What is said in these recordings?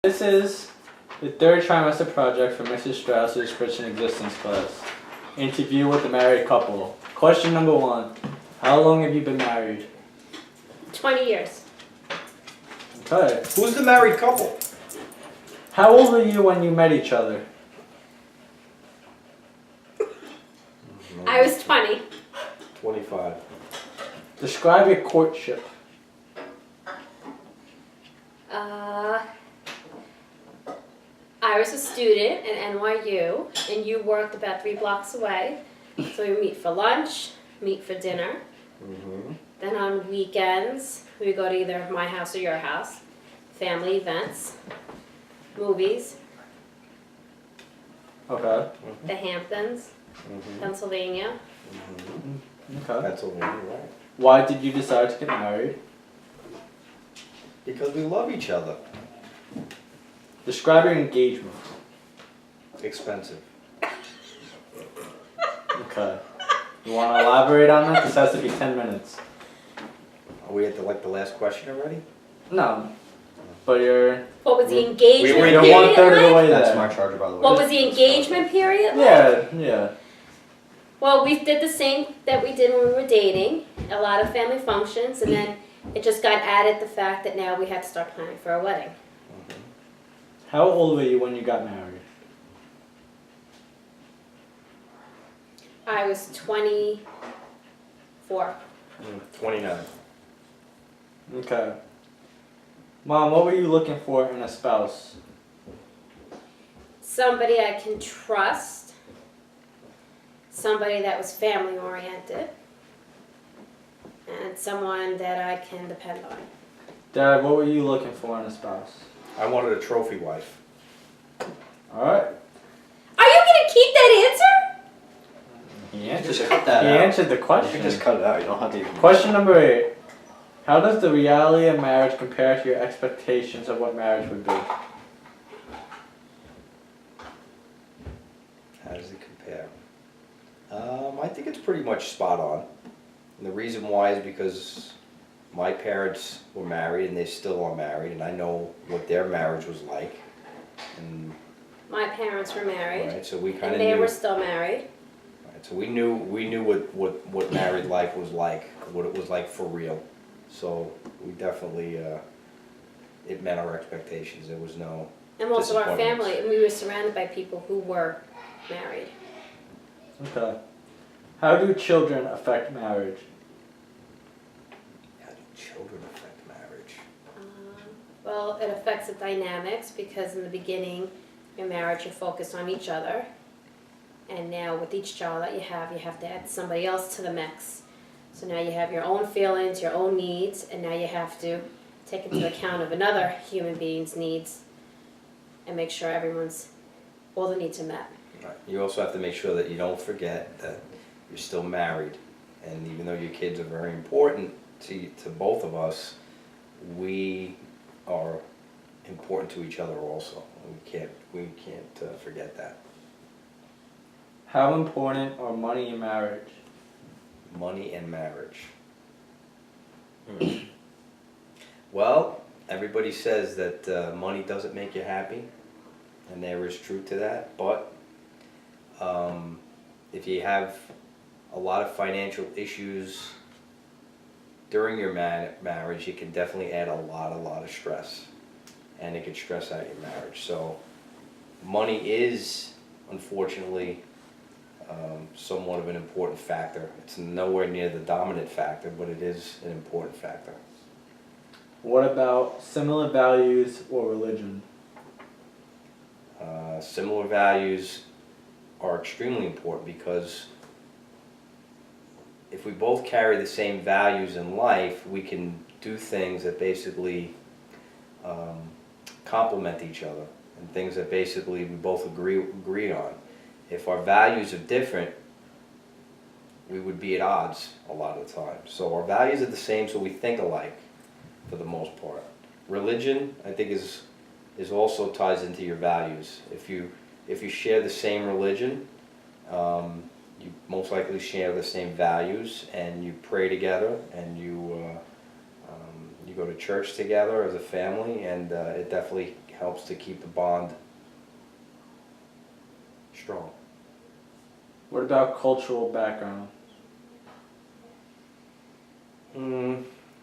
This is the third trimester project for Mrs. Strauss's Christian Existence class. Interview with the married couple. Question number 1. How long have you been married? 20 years. Okay. Who's the married couple? How old were you when you met each other? I was 20. 25. Describe your courtship. I was a student at NYU, and you worked about 3 blocks away. So we would meet for lunch, meet for dinner. Mm-hmm. Then on weekends, we would go to either my house or your house. Family events, movies, Okay. the Hamptons, Mm-hmm. Pennsylvania. Mm-hmm. Okay. Pennsylvania, right? Why did you decide to get married? Because we love each other. Describe your engagement. Expensive. Okay. You want to elaborate on that? This has to be 10 minutes. Are we at the last question already? No. But you're What was the engagement you're period 1/3 of the like? way That's there. my charger, by the way. What was the engagement period like? Yeah. Well, we did the same that we did when we were dating, a lot of family functions, and then it just got added the fact that now we had to start planning for a wedding. How old were you when you got married? I was 24. 29. Okay. Mom, what were you looking for in a spouse? Somebody I can trust, somebody that was family oriented, and someone that I can depend on. Dad, what were you looking for in a spouse? I wanted a trophy wife. Alright. Are you gonna keep that answer? He answered, Just cut that he out. answered the You question. can just cut it out. You don't have to even. Question number 8. How does the reality of marriage compare to your expectations of what marriage would be? How does it compare? I think it's pretty much spot on. And the reason why is because my parents were married and they still are married, and I know what their marriage was like. And My parents were married, right, so we kind and of they knew. were still married. Right, so we knew what married life was like, what it was like for real. So we definitely it met our expectations. There was no. And most of our Disappointments. family, and we were surrounded by people who were married. Okay. How do children affect marriage? How do children affect marriage? Well, it affects the dynamics because in the beginning, your marriage, you're focused on each other. And now with each child that you have to add somebody else to the mix. So now you have your own feelings, your own needs, and now you have to take into account of another human being's needs and make sure all the needs are met. Right. You also have to make sure that you don't forget that you're still married, and even though your kids are very important to both of us, we are important to each other also. We can't forget that. How important are money in marriage? Money and marriage. Well, everybody says that money doesn't make you happy, and there is truth to that. But if you have a lot of financial issues during your marriage, it can definitely add a lot of stress, and it can stress out your marriage. So money is, unfortunately, somewhat of an important factor. It's nowhere near the dominant factor, but it is an important factor. What about similar values or religion? Similar values are extremely important because if we both carry the same values in life, we can do things that basically complement each other and things that basically we both agree on. If our values are different, we would be at odds a lot of the time. So our values are the same, so we think alike for the most part. Religion, I think, is also ties into your values. If you share the same religion, you most likely share the same values, and you pray together, and you go to church together as a family, and it definitely helps to keep the bond strong. What about cultural background?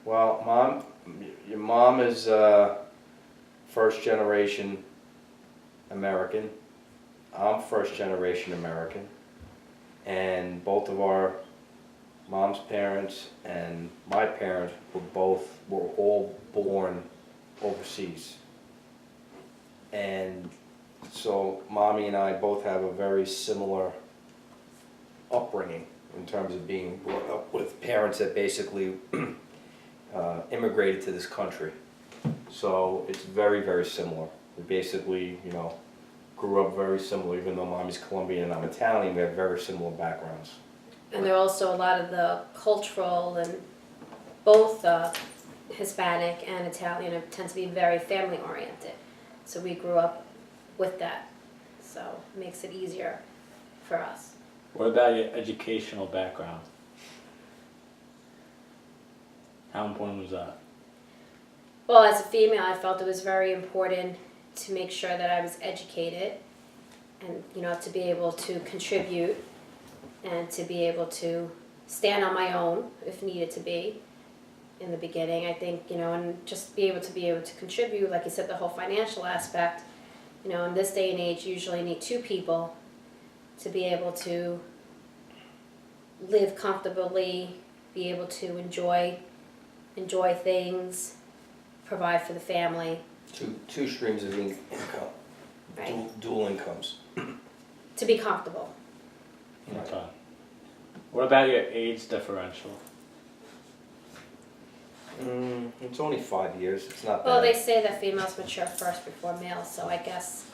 Well, your mom is first generation American. I'm first generation American. And both of our mom's parents and my parents were all born overseas. And so mommy and I both have a very similar upbringing in terms of being brought up with parents that basically immigrated to this country. So it's very, very similar. We basically, grew up very similar. Even though mommy's Colombian and I'm Italian, we have very similar backgrounds. And there are also a lot of the cultural and both Hispanic and Italian tend to be very family oriented. So we grew up with that. So it makes it easier for us. What about your educational background? How important was that? Well, as a female, I felt it was very important to make sure that I was educated and, to be able to contribute and to be able to stand on my own if needed to be in the beginning. I think, and just be able to contribute, like you said, the whole financial aspect. In this day and age, you usually need two people to be able to live comfortably, be able to enjoy things, provide for the family. Two streams of income, Right. dual incomes. To be comfortable. Okay. What about your age differential? It's only 5 years. It's not Well, bad. they say that females mature first before males, so I guess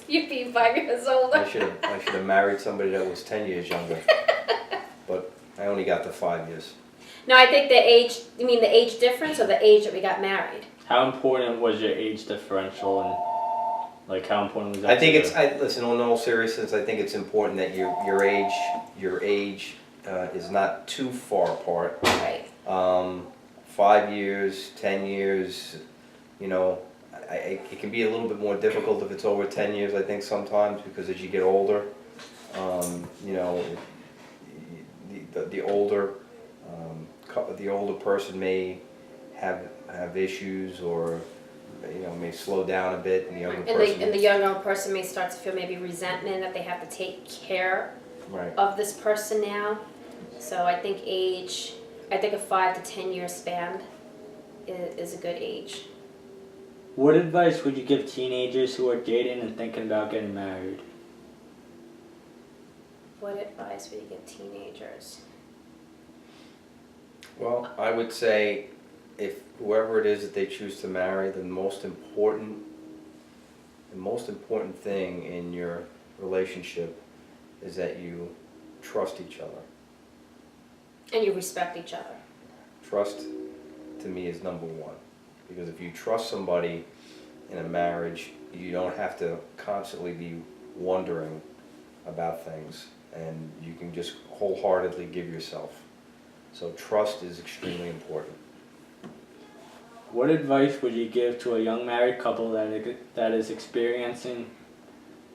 you'd be 5 years older. I should have married somebody that was 10 years younger. But I only got the 5 years. No, I think the age, you mean the age difference or the age that we got married? How important was your age differential, and how important was that? I think listen, in all seriousness, I think it's important that your age is not too far apart. Right. 5 years, 10 years, it can be a little bit more difficult if it's over 10 years, I think, sometimes, because as you get older, the older person may have issues or may slow down a bit, and the younger person. And the younger person may start to feel maybe resentment that they have to take care Right. of this person now. So I think a 5 to 10 year span is a good age. What advice would you give teenagers who are dating and thinking about getting married? What advice would you give teenagers? Well, I would say if whoever it is that they choose to marry, the most important thing in your relationship is that you trust each other. And you respect each other. Trust, to me, is number one. Because if you trust somebody in a marriage, you don't have to constantly be wondering about things, and you can just wholeheartedly give yourself. So trust is extremely important. What advice would you give to a young married couple that is experiencing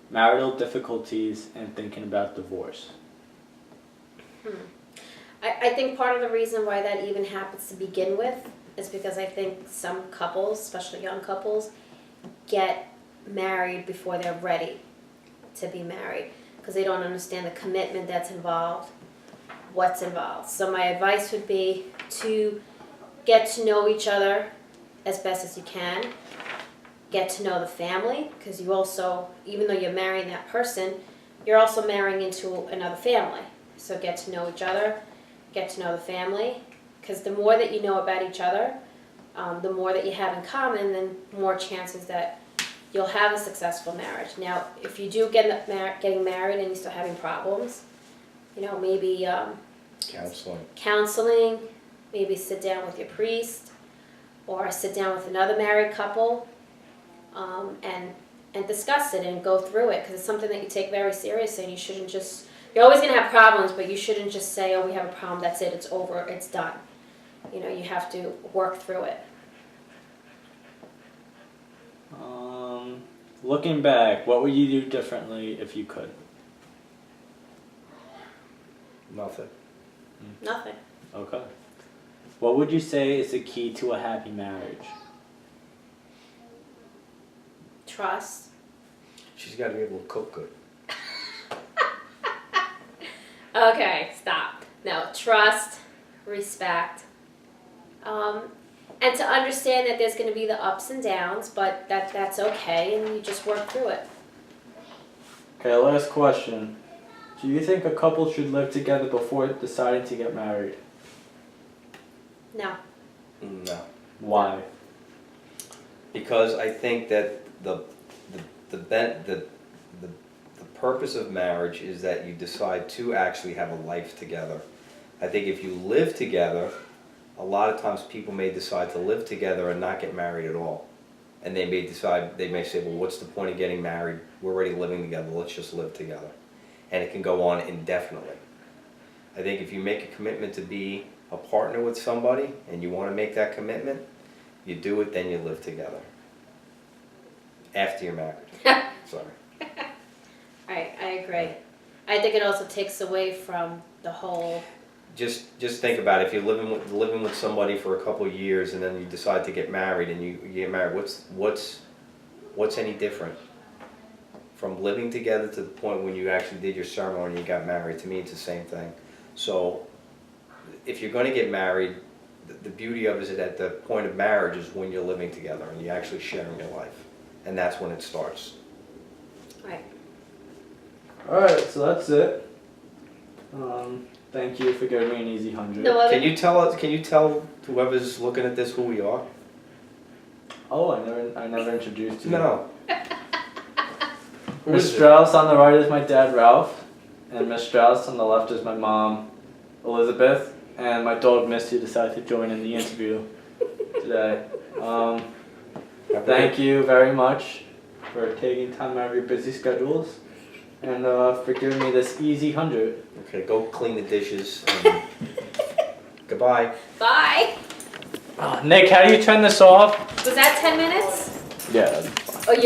marital difficulties and thinking about divorce? I think part of the reason why that even happens to begin with is because I think some couples, especially young couples, get married before they're ready to be married because they don't understand the commitment that's involved, what's involved. So my advice would be to get to know each other as best as you can, get to know the family, because you also, even though you're marrying that person, you're also marrying into another family. So get to know each other, get to know the family, because the more that you know about each other, the more that you have in common, then more chances that you'll have a successful marriage. Now, if you do getting married and you're still having problems, maybe counseling, maybe sit down with your priest, or sit down with another married couple, and discuss it and go through it, because it's something that you take very seriously, and you shouldn't just. You're always going to have problems, but you shouldn't just say, "Oh, we have a problem. That's it. It's over. It's done." You have to work through it. Looking back, what would you do differently if you could? Nothing. Nothing. Okay. What would you say is the key to a happy marriage? Trust. She's got to be able to cook good. Okay, stop. No, trust, respect, and to understand that there's going to be the ups and downs, but that's okay, and you just work through it. Okay, last question. Do you think a couple should live together before deciding to get married? No. No. Why? Because I think that the purpose of marriage is that you decide to actually have a life together. I think if you live together, a lot of times people may decide to live together and not get married at all. And they may say, well, what's the point of getting married? We're already living together, let's just live together. And it can go on indefinitely. I think if you make a commitment to be a partner with somebody and you want to make that commitment, you do it, then you live together. After you're married. Sorry. I agree. I think it also takes away from the whole. Just think about it. If you're living with somebody for a couple of years and then you decide to get married and you get married, what's any different from living together to the point when you actually did your ceremony and you got married? To me, it's the same thing. So, if you're going to get married, the beauty of it is at the point of marriage is when you're living together and you're actually sharing your life, and that's when it starts. Right. Alright, so that's it. Thank you for giving me an easy 100. No other. Can you tell whoever's looking at this who we are? Oh, I never introduced you. No. Miss Strauss on the right is my dad, Ralph, and Miss Strauss on the left is my mom, Elizabeth, and my dog Misty decided to join in the interview today. Thank you very much for taking time out of your busy schedules and for giving me this easy 100. Okay, go clean the dishes. And goodbye. Bye. Nick, how do you turn this off? Was that 10 minutes? Yeah.